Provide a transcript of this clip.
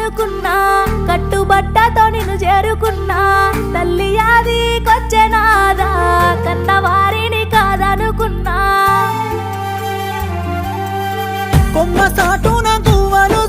కాదనుకున్నా కట్టుబట్టతో నిన్ను చేరుకున్నా తల్లి అది కొచ్చెనాదా కన్నవారిని కాదనుకున్నా కొమ్మ సాటున గువ్వలు